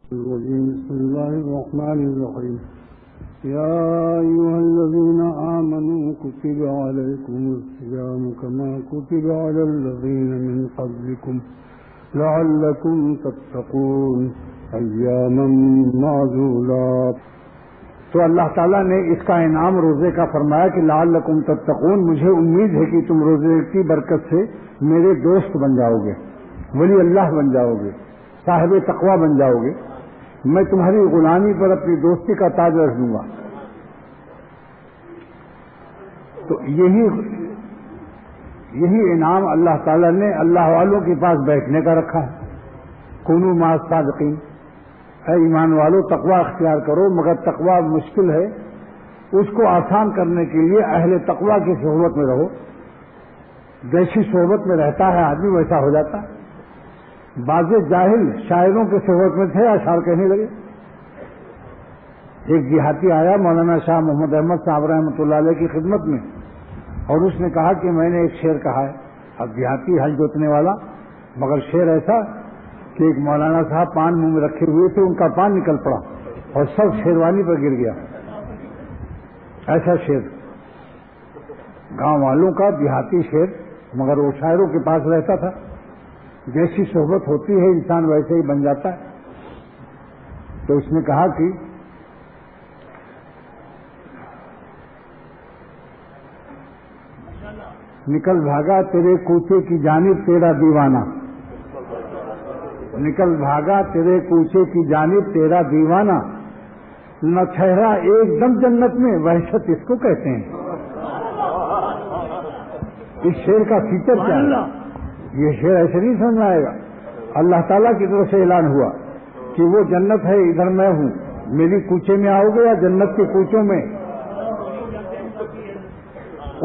بسم الله الرحمن الرحيم يا أيها الذين آمنوا كتب عليكم الصيام كما كتب على الذين من قبلكم لعلكم تتقون أياما معدودات. تو اللہ تعالیٰ نے اس کا انعام روزے کا فرمایا کہ لعلکم تتقون، مجھے امید ہے کہ تم روزے کی برکت سے میرے دوست بن جاؤ گے، ولی اللہ بن جاؤ گے، صاحب تقوی بن جاؤ گے، میں تمہاری غلامی پر اپنی دوستی کا تاج رکھ دوں گا. تو یہی انعام اللہ تعالیٰ نے اللہ والوں کے پاس بیٹھنے کا رکھا ہے. کونوا مع الصادقین، اے ایمان والو تقوی اختیار کرو، مگر تقوی مشکل ہے، اس کو آسان کرنے کے لیے اہل تقوی کی صحبت میں رہو. جیسی صحبت میں رہتا ہے آدمی ویسا ہو جاتا ہے. بعض جاہل شاعروں کے صحبت میں تھے، اشعار کہنے لگے. ایک دیہاتی آیا مولانا شاہ محمد احمد صاحب رحمۃ اللہ علیہ کی خدمت میں، اور اس نے کہا کہ میں نے ایک شعر کہا ہے. اب دیہاتی ہل جوتنے والا، مگر شعر ایسا کہ ایک مولانا صاحب پان منہ میں رکھے ہوئے تھے، ان کا پان نکل پڑا اور سب شیروانی پر گر گیا. ایسا شعر گاؤں والوں کا، دیہاتی شعر، مگر وہ شاعروں کے پاس رہتا تھا. جیسی صحبت ہوتی ہے انسان ویسے ہی بن جاتا ہے. تو اس نے کہا کہ نکل بھاگا تیرے کوچے کی جانب تیرا دیوانہ، نکل بھاگا تیرے کوچے کی جانب تیرا دیوانہ، نہ ٹھہرا ایک دم جنت میں، وحشت اس کو کہتے ہیں. اس شعر کا فیچر کیا ہے؟ یہ شعر ایسے نہیں سمجھ میں آئے گا. اللہ تعالیٰ کی طرف سے اعلان ہوا کہ وہ جنت ہے، ادھر میں ہوں، میری کوچے میں آؤ گے یا جنت کے کوچوں میں.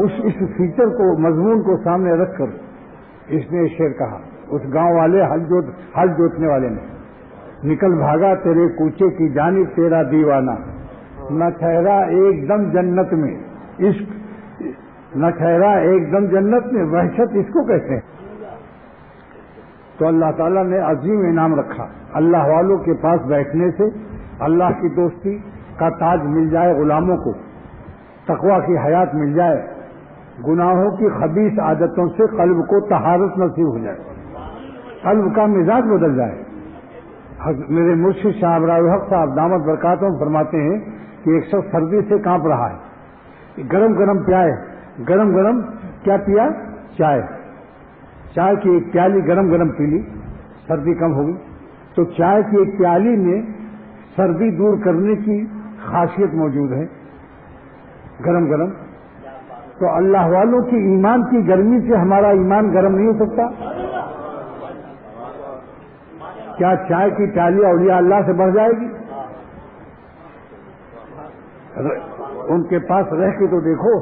اس فیچر کو، مضمون کو سامنے رکھ کر اس نے شعر کہا. اس گاؤں والے ہل جوتنے والے نے، نکل بھاگا تیرے کوچے کی جانب تیرا دیوانہ، نہ ٹھہرا ایک دم جنت میں، عشق نہ ٹھہرا ایک دم جنت میں، وحشت اس کو کہتے ہیں. تو اللہ تعالیٰ نے عظیم انعام رکھا. اللہ والوں کے پاس بیٹھنے سے اللہ کی دوستی کا تاج مل جائے غلاموں کو، تقوی کی حیات مل جائے، گناہوں کی خبیث عادتوں سے قلب کو طہارت نصیب ہو جائے، قلب کا مزاج بدل جائے. میرے مرشد شاہ ابرار الحق صاحب دامت برکاتہم فرماتے ہیں کہ ایک شخص سردی سے کانپ رہا ہے، گرم گرم کیا پیا؟ چائے کی ایک پیالی گرم گرم پی لی، سردی کم ہو گئی. تو چائے کی ایک پیالی میں سردی دور کرنے کی خاصیت موجود ہے، گرم گرم. تو اللہ والوں کی ایمان کی گرمی سے ہمارا ایمان گرم نہیں ہو سکتا؟ کیا چائے کی پیالی اولیاء اللہ سے بڑھ جائے گی؟ ان کے پاس رہ کے تو دیکھو.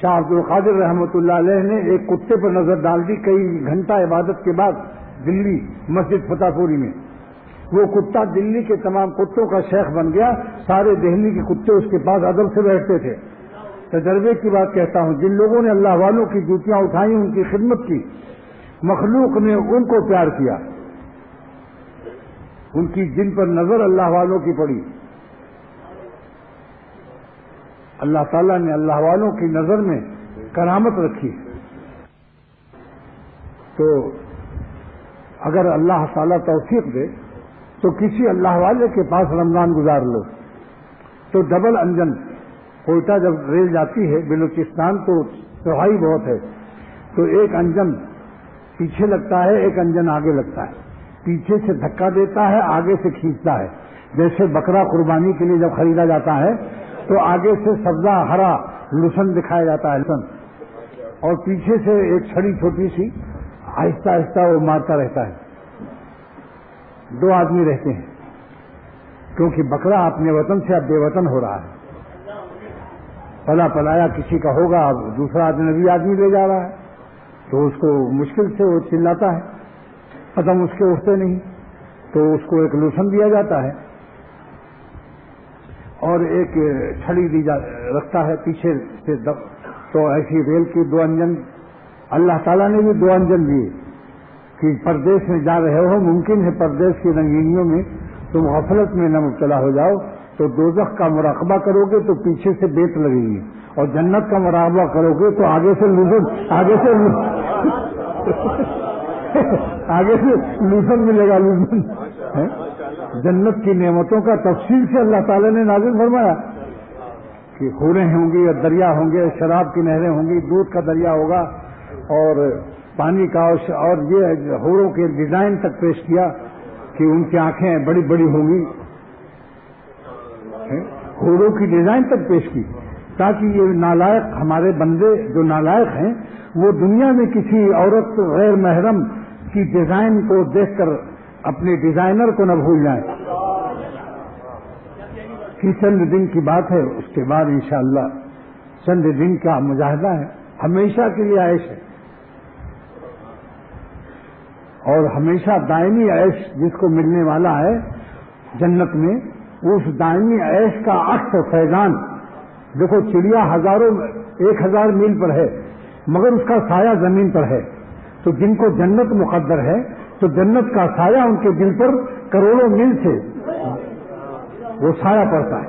شاہ عبد القادر رحمۃ اللہ علیہ نے ایک کتے پر نظر ڈال دی کئی گھنٹہ عبادت کے بعد دلی مسجد فتح پوری میں. وہ کتا دلی کے تمام کتوں کا شیخ بن گیا. سارے دہلی کے کتے اس کے پاس ادب سے بیٹھتے تھے. تجربے کی بات کہتا ہوں، جن لوگوں نے اللہ والوں کی جوتیاں اٹھائیں، ان کی خدمت کی، مخلوق نے ان کو پیار کیا. ان کی جن پر نظر اللہ والوں کی پڑی، اللہ تعالیٰ نے اللہ والوں کی نظر میں کرامت رکھی. تو اگر اللہ تعالیٰ توفیق دے تو کسی اللہ والے کے پاس رمضان گزار لو. تو ڈبل انجن کوئٹہ جب ریل جاتی ہے بلوچستان تو چوڑائی بہت ہے، تو ایک انجن پیچھے لگتا ہے، ایک انجن آگے لگتا ہے. پیچھے سے دھکا دیتا ہے، آگے سے کھینچتا ہے. جیسے بکرا قربانی کے لیے جب خریدا جاتا ہے تو آگے سے سبزہ ہرا لسن دکھایا جاتا ہے، لسن، اور پیچھے سے ایک چھڑی چھوٹی سی آہستہ آہستہ وہ مارتا رہتا ہے. دو آدمی رہتے ہیں، کیونکہ بکرا اپنے وطن سے اب بے وطن ہو رہا ہے. پلا پلایا کسی کا ہوگا، اب دوسرا اجنبی آدمی لے جا رہا ہے، تو اس کو مشکل سے وہ چلاتا ہے، قدم اس کے اٹھتے نہیں، تو اس کو ایک لوشن دیا جاتا ہے اور ایک چھڑی رکھتا ہے پیچھے سے. تو ایسی ریل کی دو انجن اللہ تعالیٰ نے بھی دو انجن دیے کہ پردیس میں جا رہے ہو، ممکن ہے پردیس کی رنگینیوں میں تم غفلت میں نہ مبتلا ہو جاؤ، تو دوزخ کا مراقبہ کرو گے تو پیچھے سے بیت لگے گی، اور جنت کا مراقبہ کرو گے تو آگے سے لوزن ملے گا، لوزن۔ جنت کی نعمتوں کا تفصیل سے اللہ تعالیٰ نے نازل فرمایا کہ حوریں ہوں گی اور دریا ہوں گے، شراب کی نہریں ہوں گی، دودھ کا دریا ہوگا اور پانی کا، اور یہ حوروں کے ڈیزائن تک پیش کیا کہ ان کی آنکھیں بڑی بڑی ہوں گی، حوروں کی ڈیزائن تک پیش کی تاکہ یہ نالائق ہمارے بندے جو نالائق ہیں وہ دنیا میں کسی عورت غیر محرم کی ڈیزائن کو دیکھ کر اپنے ڈیزائنر کو نہ بھول جائیں۔ کہ چند دن کی بات ہے، اس کے بعد انشاءاللہ چند دن کا مجاہدہ ہے، ہمیشہ کے لیے عیش ہے، اور ہمیشہ دائمی عیش جس کو ملنے والا ہے جنت میں، اس دائمی عیش کا عکس و فیضان دیکھو، چڑیا 1000 میل پر ہے مگر اس کا سایہ زمین پر ہے، تو جن کو جنت مقدر ہے تو جنت کا سایہ ان کے دل پر کروڑوں میل سے وہ سایہ پڑتا ہے،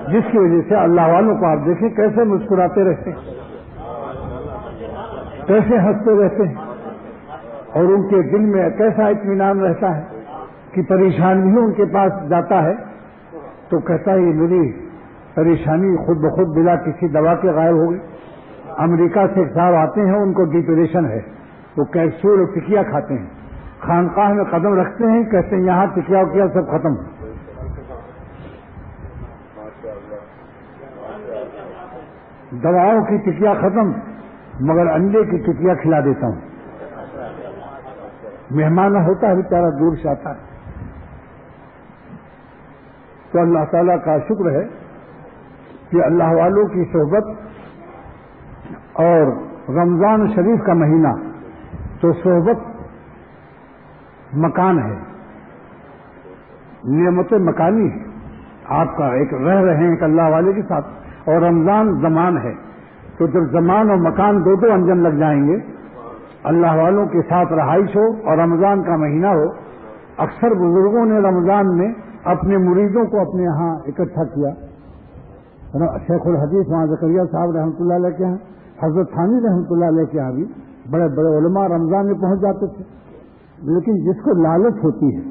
جس کی وجہ سے اللہ والوں کو آپ دیکھیں کیسے مسکراتے رہتے ہیں، کیسے ہنستے رہتے ہیں، اور ان کے دل میں کیسا اطمینان رہتا ہے کہ پریشانی ان کے پاس جاتا ہے تو کہتا ہے یہ میری پریشانی خود بخود بلا کسی دوا کے غائب ہو گئی۔ امریکہ سے صاحب آتے ہیں، ان کو ڈپریشن ہے، وہ کیپسول اور ٹکیا کھاتے ہیں، خانقاہ میں قدم رکھتے ہیں، کہتے ہیں یہاں ٹکیا وکیا سب ختم، دواؤں کی ٹکیا ختم، مگر انڈے کی ٹکیا کھلا دیتا ہوں۔ مہمان ہوتا ہے بیچارہ دور سے آتا ہے، تو اللہ تعالیٰ کا شکر ہے کہ اللہ والوں کی صحبت، اور رمضان شریف کا مہینہ تو صحبت مکان ہے، نعمت مکانی ہے، آپ کا ایک رہ رہے ہیں ایک اللہ والے کے ساتھ، اور رمضان زمان ہے، تو جب زمان اور مکان دو انجن لگ جائیں گے، اللہ والوں کے ساتھ رہائش ہو اور رمضان کا مہینہ ہو۔ اکثر بزرگوں نے رمضان میں اپنے مریدوں کو اپنے یہاں اکٹھا کیا، شیخ الحدیث وہاں زکریا صاحب رحمۃ اللہ علیہ کے یہاں، حضرت ثانی رحمۃ اللہ علیہ کے یہاں بھی بڑے بڑے علماء رمضان میں پہنچ جاتے تھے، لیکن جس کو لالچ ہوتی ہے،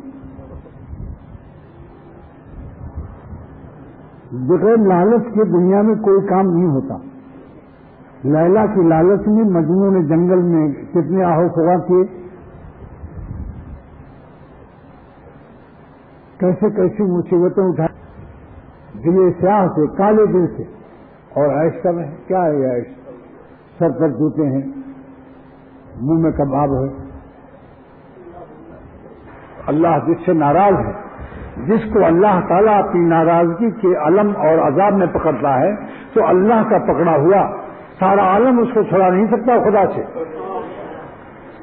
بغیر لالچ کے دنیا میں کوئی کام نہیں ہوتا۔ لیلا کی لالچ میں مجنوں نے جنگل میں کتنے آہو فغاں کیے، کیسے کیسی مصیبتیں اٹھائیں، دل سیاہ سے، کالے دل سے، اور عیش کر رہے ہیں۔ کیا ہے یہ عیش؟ سر پر جوتے ہیں، منہ میں کباب ہے۔ اللہ جس سے ناراض ہے، جس کو اللہ تعالیٰ اپنی ناراضگی کے علم اور عذاب میں پکڑتا ہے، تو اللہ کا پکڑا ہوا سارا عالم اس کو چھڑا نہیں سکتا خدا سے،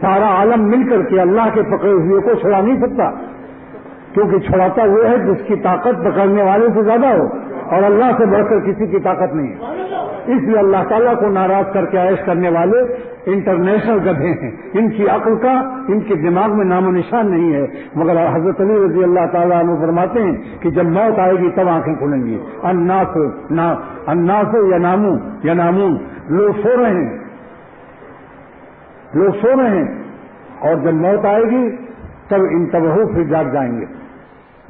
سارا عالم مل کر کے اللہ کے پکڑے ہوئے کو چھڑا نہیں سکتا، کیونکہ چھڑاتا وہ ہے جس کی طاقت پکڑنے والے سے زیادہ ہو، اور اللہ سے بڑھ کر کسی کی طاقت نہیں ہے۔ اس لیے اللہ تعالیٰ کو ناراض کر کے عیش کرنے والے انٹرنیشنل گدھے ہیں، ان کی عقل کا ان کے دماغ میں نام و نشان نہیں ہے۔ مگر حضرت علی رضی اللہ تعالیٰ عنہ فرماتے ہیں کہ جب موت آئے گی تب آنکھیں کھلیں گی۔ الناس ینامون، لوگ سو رہے ہیں، لوگ سو رہے ہیں، اور جب موت آئے گی تب انتبہو، پھر جاگ جائیں گے،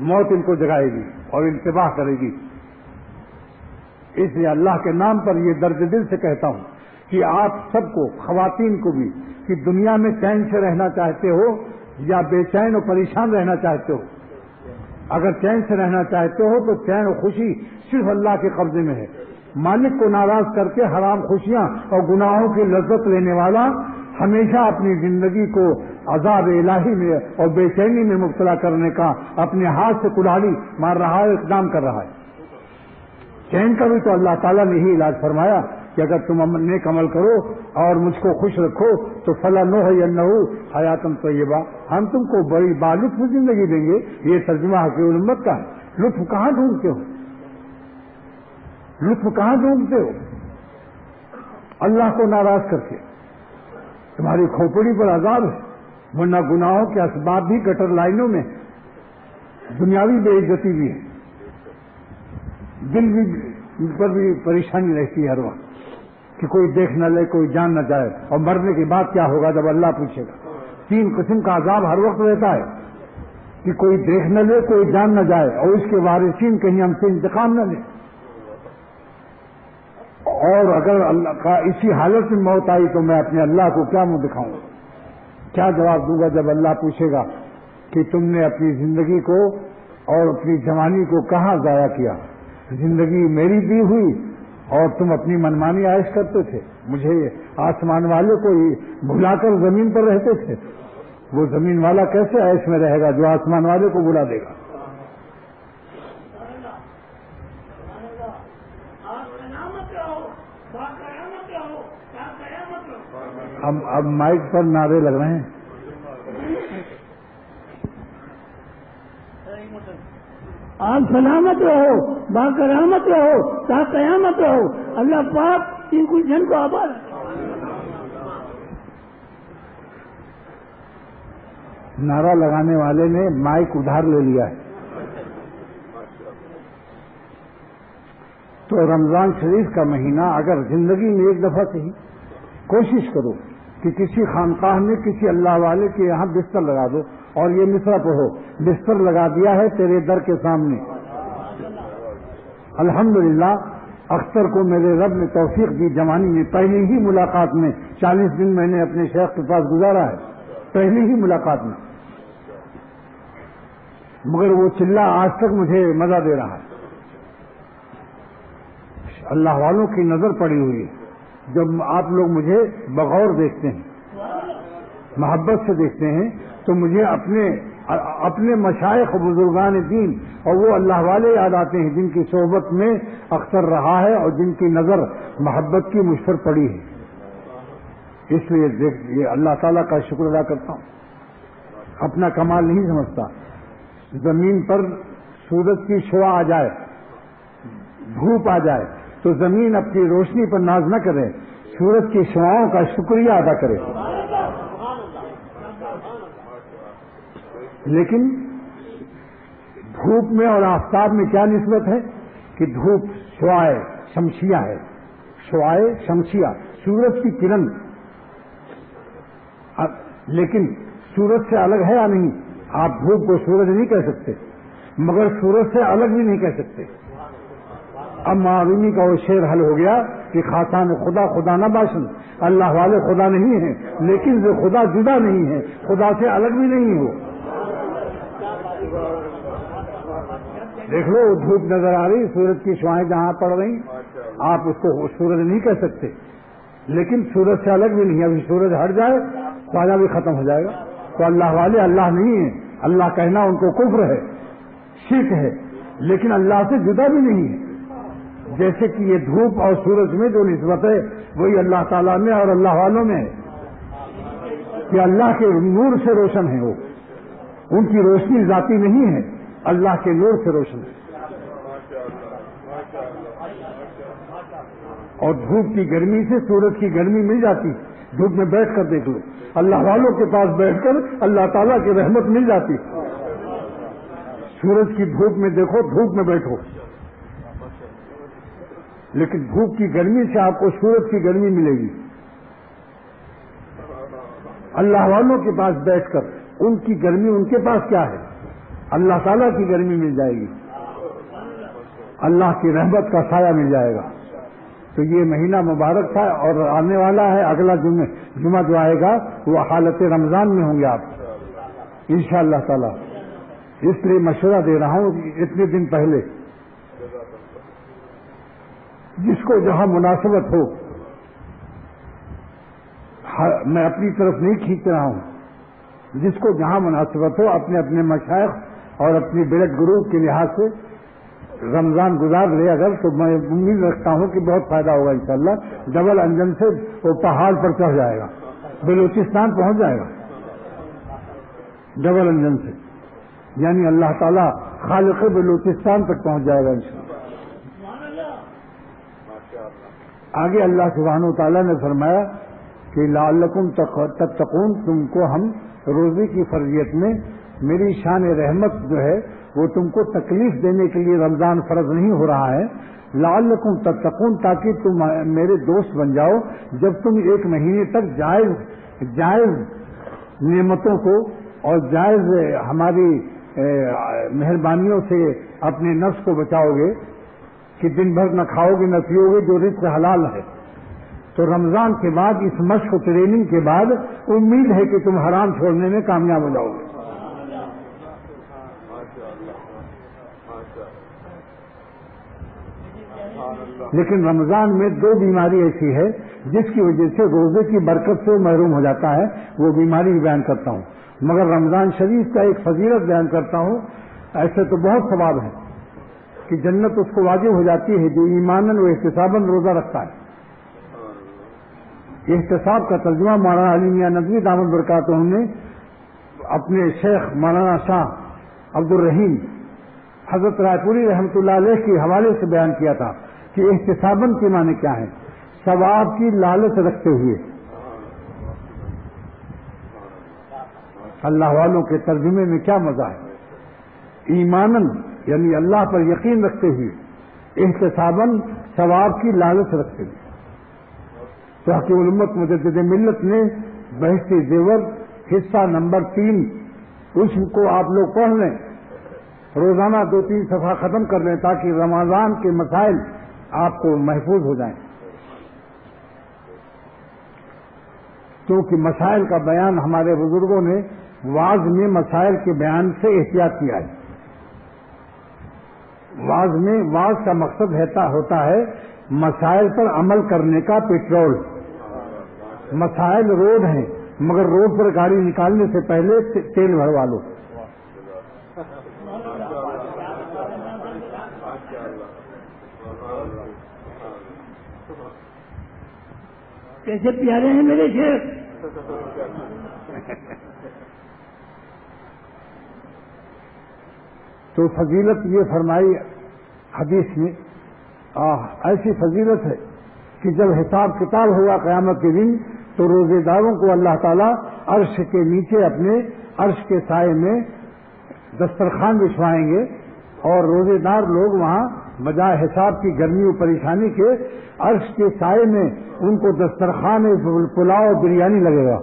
موت ان کو جگائے گی اور انتباہ کرے گی۔ اس لیے اللہ کے نام پر یہ درد دل سے کہتا ہوں کہ آپ سب کو، خواتین کو بھی، کہ دنیا میں چین سے رہنا چاہتے ہو یا بے چین اور پریشان رہنا چاہتے ہو، اگر چین سے رہنا چاہتے ہو تو چین اور خوشی صرف اللہ کے قبضے میں ہے۔ مالک کو ناراض کر کے حرام خوشیاں اور گناہوں کی لذت لینے والا ہمیشہ اپنی زندگی کو عذاب الہی میں اور بے چینی میں مبتلا کرنے کا اپنے ہاتھ سے کلاڑی مار رہا ہے، اقدام کر رہا ہے۔ چین کا بھی تو اللہ تعالیٰ نے ہی علاج فرمایا کہ اگر تم نیک عمل کرو اور مجھ کو خوش رکھو تو فَلَنُحْيِيَنَّهُ حَيَاةً طَيِّبَةً، ہم تم کو بڑی بالطف زندگی دیں گے۔ یہ ترجمہ حقیق الامت کا ہے۔ لطف کہاں ڈھونڈتے ہو؟ لطف کہاں ڈھونڈتے ہو؟ اللہ کو ناراض کر کے۔ تمہاری کھوپڑی پر عذاب ہے، ورنہ گناہوں کے اسباب بھی گٹر لائنوں میں، دنیاوی بے عزتی بھی ہے، دل بھی پر بھی پریشانی رہتی ہے ہر وقت کہ کوئی دیکھ نہ لے، کوئی جان نہ جائے، اور مرنے کے بعد کیا ہوگا جب اللہ پوچھے گا۔ 3 قسم کا عذاب ہر وقت رہتا ہے کہ کوئی دیکھ نہ لے، کوئی جان نہ جائے، اور اس کے وارثین کہیں ہم سے انتقام نہ لیں۔ اور اگر اللہ کا اسی حالت میں موت آئی تو میں اپنے اللہ کو کیا منہ دکھاؤں، کیا جواب دوں گا جب اللہ پوچھے گا کہ تم نے اپنی زندگی کو اور اپنی جوانی کو کہاں ضائع کیا؟ زندگی میری دی ہوئی اور تم اپنی منمانی عائش کرتے تھے، مجھے آسمان والے کو بھلا کر زمین پر رہتے تھے۔ وہ زمین والا کیسے عائش میں رہے گا جو آسمان والے کو بلا دے گا؟ اب مائک پر نعرے لگ رہے ہیں۔ آپ سلامت رہو، باقیامت رہو، تا قیامت رہو، اللہ پاک ان کو جن کو آباد۔ نعرہ لگانے والے نے مائک ادھار لے لیا ہے۔ تو رمضان شریف کا مہینہ اگر زندگی میں ایک دفعہ سے ہی کوشش کرو کہ کسی خانقاہ میں کسی اللہ والے کے یہاں بستر لگا دو اور یہ مصرع پڑھو، بستر لگا دیا ہے تیرے در کے سامنے۔ الحمدللہ اختر کو میرے رب نے توفیق دی، جوانی میں پہلی ہی ملاقات میں 40 دن میں نے اپنے شیخ کے پاس گزارا ہے، پہلی ہی ملاقات میں، مگر وہ چلہ آج تک مجھے مزہ دے رہا ہے۔ اللہ والوں کی نظر پڑی ہوئی ہے، جب آپ لوگ مجھے بغور دیکھتے ہیں، محبت سے دیکھتے ہیں، تو مجھے اپنے مشائخ بزرگان دین اور وہ اللہ والے یاد آتے ہیں جن کی صحبت میں اختر رہا ہے اور جن کی نظر محبت کی مجھ پر پڑی ہے۔ اس لیے یہ اللہ تعالیٰ کا شکر ادا کرتا ہوں، اپنا کمال نہیں سمجھتا۔ زمین پر سورج کی شعاع آ جائے، دھوپ آ جائے تو زمین اپنی روشنی پر ناز نہ کرے، سورج کی شعاؤں کا شکریہ ادا کرے۔ لیکن دھوپ میں اور آفتاب میں کیا نسبت ہے کہ دھوپ شعاع شمسیہ ہے، شعاع شمسیہ سورج کی کرن، لیکن سورج سے الگ ہے یا نہیں؟ آپ دھوپ کو سورج نہیں کہہ سکتے، مگر سورج سے الگ بھی نہیں کہہ سکتے۔ اب معاونی کا وہ شعر حل ہو گیا کہ خاصان خدا خدا نہ باشن، اللہ والے خدا نہیں ہیں لیکن وہ خدا جدا نہیں ہے، خدا سے الگ بھی نہیں ہو۔ دیکھ لو دھوپ نظر آ رہی، سورج کی شعائیں جہاں پڑ رہی، آپ اس کو سورج نہیں کہہ سکتے، لیکن سورج سے الگ بھی نہیں ہے۔ ابھی سورج ہٹ جائے خواجہ بھی ختم ہو جائے گا۔ تو اللہ والے اللہ نہیں ہیں، اللہ کہنا ان کو کفر ہے، شرک ہے، لیکن اللہ سے جدا بھی نہیں ہے۔ جیسے کہ یہ دھوپ اور سورج میں جو نسبت ہے وہی اللہ تعالیٰ میں اور اللہ والوں میں ہے کہ اللہ کے نور سے روشن ہے، وہ ان کی روشنی ذاتی نہیں ہے، اللہ کے نور سے روشن ہے۔ اور دھوپ کی گرمی سے سورج کی گرمی مل جاتی، دھوپ میں بیٹھ کر دیکھ لو، اللہ والوں کے پاس بیٹھ کر اللہ تعالیٰ کی رحمت مل جاتی۔ سورج کی دھوپ میں دیکھو، دھوپ میں بیٹھو، لیکن دھوپ کی گرمی سے آپ کو سورج کی گرمی ملے گی۔ اللہ والوں کے پاس بیٹھ کر ان کی گرمی ان کے پاس کیا ہے؟ اللہ تعالیٰ کی گرمی مل جائے گی، اللہ کی رحمت کا سایہ مل جائے گا۔ تو یہ مہینہ مبارک تھا اور آنے والا ہے اگلا جمعہ جو آئے گا وہ حالت رمضان میں ہوں گے آپ انشاءاللہ تعالی۔ اس لیے مشورہ دے رہا ہوں کہ اتنے دن پہلے جس کو جہاں مناسبت ہو، میں اپنی طرف نہیں کھینچ رہا ہوں، جس کو جہاں مناسبت ہو اپنے اپنے مشائخ اور اپنی بلڈ گروپ کے لحاظ سے رمضان گزار لے اگر، تو میں امید رکھتا ہوں کہ بہت فائدہ ہوگا انشاءاللہ۔ ڈبل انجن سے وہ پہاڑ پر چڑھ جائے گا، بلوچستان پہنچ جائے گا ڈبل انجن سے، یعنی اللہ تعالیٰ خالق بلوچستان تک پہنچ جائے گا انشاءاللہ۔ آگے اللہ سبحانہ و تعالیٰ نے فرمایا کہ لعلکم تتقون، تم کو ہم روزے کی فرضیت میں میری شان رحمت جو ہے وہ تم کو تکلیف دینے کے لیے رمضان فرض نہیں ہو رہا ہے، لعلکم تتقون، تاکہ تم میرے دوست بن جاؤ جب تم ایک مہینے تک جائز نعمتوں کو اور جائز ہماری مہربانیوں سے اپنے نفس کو بچاؤ گے کہ دن بھر نہ کھاؤ گے نہ پیو گے جو رزق حلال ہے۔ تو رمضان کے بعد اس مشق و ٹریننگ کے بعد امید ہے کہ تم حرام چھوڑنے میں کامیاب ہو جاؤ گے۔ لیکن رمضان میں دو بیماری ایسی ہے جس کی وجہ سے روزے کی برکت سے محروم ہو جاتا ہے، وہ بیماری بھی بیان کرتا ہوں، مگر رمضان شریف کا ایک فضیلت بیان کرتا ہوں۔ ایسے تو بہت ثواب ہے کہ جنت اس کو واجب ہو جاتی ہے جو ایماناً و احتساباً روزہ رکھتا ہے۔ احتساب کا ترجمہ مولانا علی میاں ندوی دامت برکاتہ نے اپنے شیخ مولانا شاہ عبد الرحیم حضرت رائے پوری رحمۃ اللہ علیہ کے حوالے سے بیان کیا تھا کہ احتساباً کے معنی کیا ہے؟ ثواب کی لالچ رکھتے ہوئے۔ اللہ والوں کے ترجمے میں کیا مزہ ہے؟ ایماناً یعنی اللہ پر یقین رکھتے ہوئے، احتساباً ثواب کی لالچ رکھتے ہوئے۔ تو حکیم الامت مجدد ملت نے بحث زیور حصہ نمبر 3 اس کو آپ لوگ پڑھ لیں، روزانہ 2-3 صفحہ ختم کر لیں تاکہ رمضان کے مسائل آپ کو محفوظ ہو جائیں، کیونکہ مسائل کا بیان ہمارے بزرگوں نے واعظ میں مسائل کے بیان سے احتیاط کیا ہے۔ واعظ کا مقصد ہوتا ہے مسائل پر عمل کرنے کا پیٹرول۔ مسائل روڈ ہیں مگر روڈ پر گاڑی نکالنے سے پہلے تیل بھروا لو۔ کیسے پیارے ہیں میرے شیخ۔ تو فضیلت یہ فرمائی حدیث میں، ایسی فضیلت ہے کہ جب حساب کتاب ہوگا قیامت کے دن تو روزے داروں کو اللہ تعالیٰ عرش کے نیچے اپنے عرش کے سائے میں دسترخوان بچھوائیں گے، اور روزے دار لوگ وہاں بجائے حساب کی گرمی و پریشانی کے عرش کے سائے میں ان کو دسترخوان پلاؤ اور بریانی لگے گا،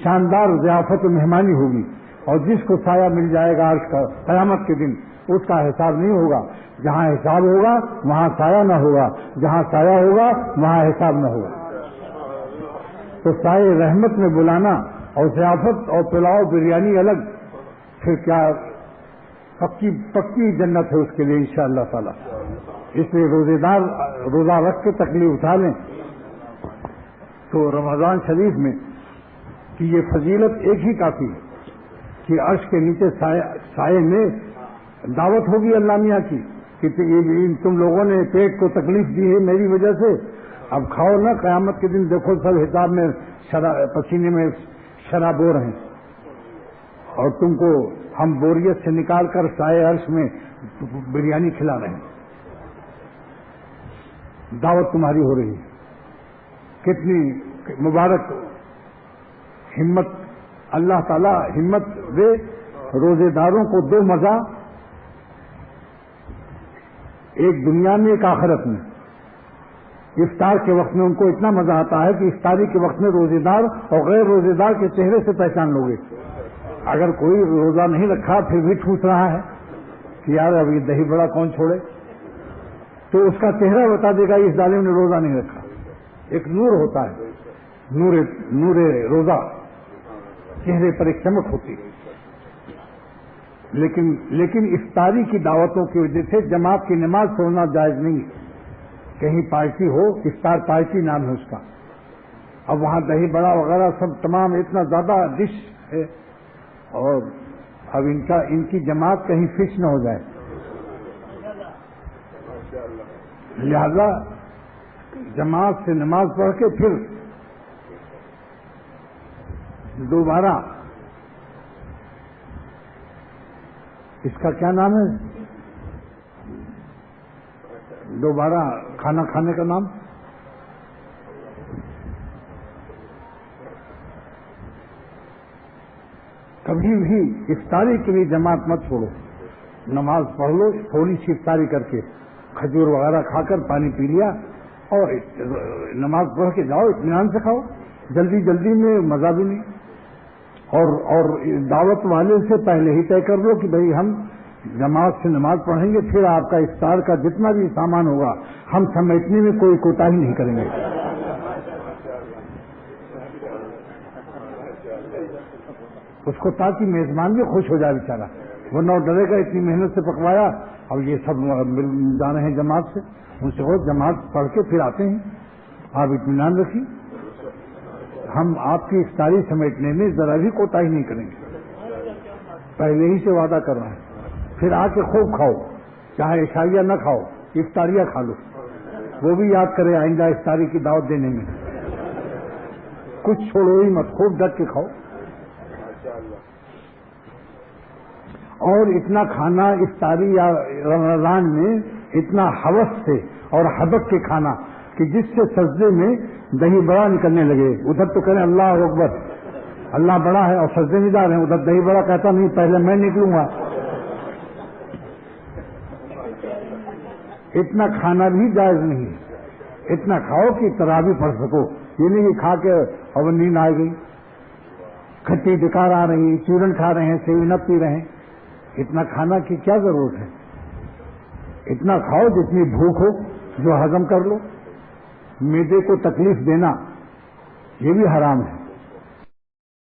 شاندار ضیافت و مہمانی ہوگی، اور جس کو سایہ مل جائے گا عرش کا قیامت کے دن اس کا حساب نہیں ہوگا۔ جہاں حساب ہوگا وہاں سایہ نہ ہوگا، جہاں سایہ ہوگا وہاں حساب نہ ہوگا۔ تو سایہ رحمت میں بلانا اور ضیافت اور پلاؤ بریانی الگ، پھر کیا پکی جنت ہے اس کے لیے انشاءاللہ تعالی۔ اس لیے روزے دار روزہ رکھ کے تکلیف اٹھا لیں۔ تو رمضان شریف میں کہ یہ فضیلت ایک ہی کافی ہے کہ عرش کے نیچے سائے میں دعوت ہوگی اللہ میاں کی کہ تم لوگوں نے پیٹ کو تکلیف دی ہے میری وجہ سے، اب کھاؤ نہ، قیامت کے دن دیکھو سب حساب میں پسینے میں شرابور ہیں، اور تم کو ہم بوریت سے نکال کر سائے عرش میں بریانی کھلا رہے ہیں، دعوت تمہاری ہو رہی ہے۔ کتنی مبارک ہمت، اللہ تعالی ہمت دے روزے داروں کو دو مزہ، ایک دنیا میں ایک آخرت میں۔ افطار کے وقت میں ان کو اتنا مزہ آتا ہے کہ افطاری کے وقت میں روزے دار اور غیر روزے دار کے چہرے سے پہچان لو گے۔ اگر کوئی روزہ نہیں رکھا پھر بھی ٹھوس رہا ہے کہ یار اب یہ دہی بڑا کون چھوڑے، تو اس کا چہرہ بتا دے گا اس ظالم نے روزہ نہیں رکھا۔ ایک نور ہوتا ہے، نور روزہ، چہرے پر ایک چمک ہوتی ہے۔ لیکن افطاری کی دعوتوں کی وجہ سے جماعت کی نماز چھوڑنا جائز نہیں ہے۔ کہیں پارٹی ہو، افطار پارٹی نام ہے اس کا، اب وہاں دہی بڑا وغیرہ سب تمام اتنا زیادہ ڈش ہے، اور اب ان کی جماعت کہیں فش نہ ہو جائے، لہذا جماعت سے نماز پڑھ کے پھر دوبارہ اس کا کیا نام ہے، دوبارہ کھانا کھانے کا نام کبھی بھی افطاری کے لیے جماعت مت چھوڑو، نماز پڑھ لو تھوڑی سی افطاری کر کے، کھجور وغیرہ کھا کر پانی پی لیا اور نماز پڑھ کے جاؤ، اطمینان سے کھاؤ، جلدی جلدی میں مزہ بھی نہیں۔ اور دعوت والے سے پہلے ہی طے کر لو کہ بھئی ہم جماعت سے نماز پڑھیں گے، پھر آپ کا افطار کا جتنا بھی سامان ہوگا ہم سمیٹنے میں کوئی کوتاہی نہیں کریں گے۔ اس کو تاکہ میزبان بھی خوش ہو جائے بیچارہ، ورنہ وہ ڈرے گا اتنی محنت سے پکوایا، اب یہ سب مل جانے ہیں جماعت سے، ان سے وہ جماعت پڑھ کے پھر آتے ہیں۔ آپ اطمینان رکھیے، ہم آپ کی افطاری سمیٹنے میں ذرا بھی کوتاہی نہیں کریں گے، پہلے ہی سے وعدہ کر رہا ہے۔ پھر آ کے خوب کھاؤ، چاہے عشائیہ نہ کھاؤ، افطاریہ کھا لو، وہ بھی یاد کرے آئندہ افطاری کی دعوت دینے میں، کچھ چھوڑو ہی مت، خوب ڈٹ کے کھاؤ۔ اور اتنا کھانا افطاری یا رمضان میں اتنا ہوس سے اور حبک کے کھانا کہ جس سے سجدے میں دہی بڑا نکلنے لگے، ادھر تو کہنے اللہ اکبر، اللہ بڑا ہے اور سجدے میں جا رہے ہیں، ادھر دہی بڑا کہتا نہیں پہلے میں نکلوں گا۔ اتنا کھانا بھی جائز نہیں، اتنا کھاؤ کہ تراویح پڑھ سکو، یہ نہیں کہ کھا کے اور نیند آ گئی، کھٹی ڈکار آ رہی، چورن کھا رہے ہیں، سیوی نہ پی رہے ہیں، اتنا کھانا کی کیا ضرورت ہے؟ اتنا کھاؤ جتنی بھوک ہو، جو ہضم کر لو۔ معدے کو تکلیف دینا یہ بھی حرام ہے۔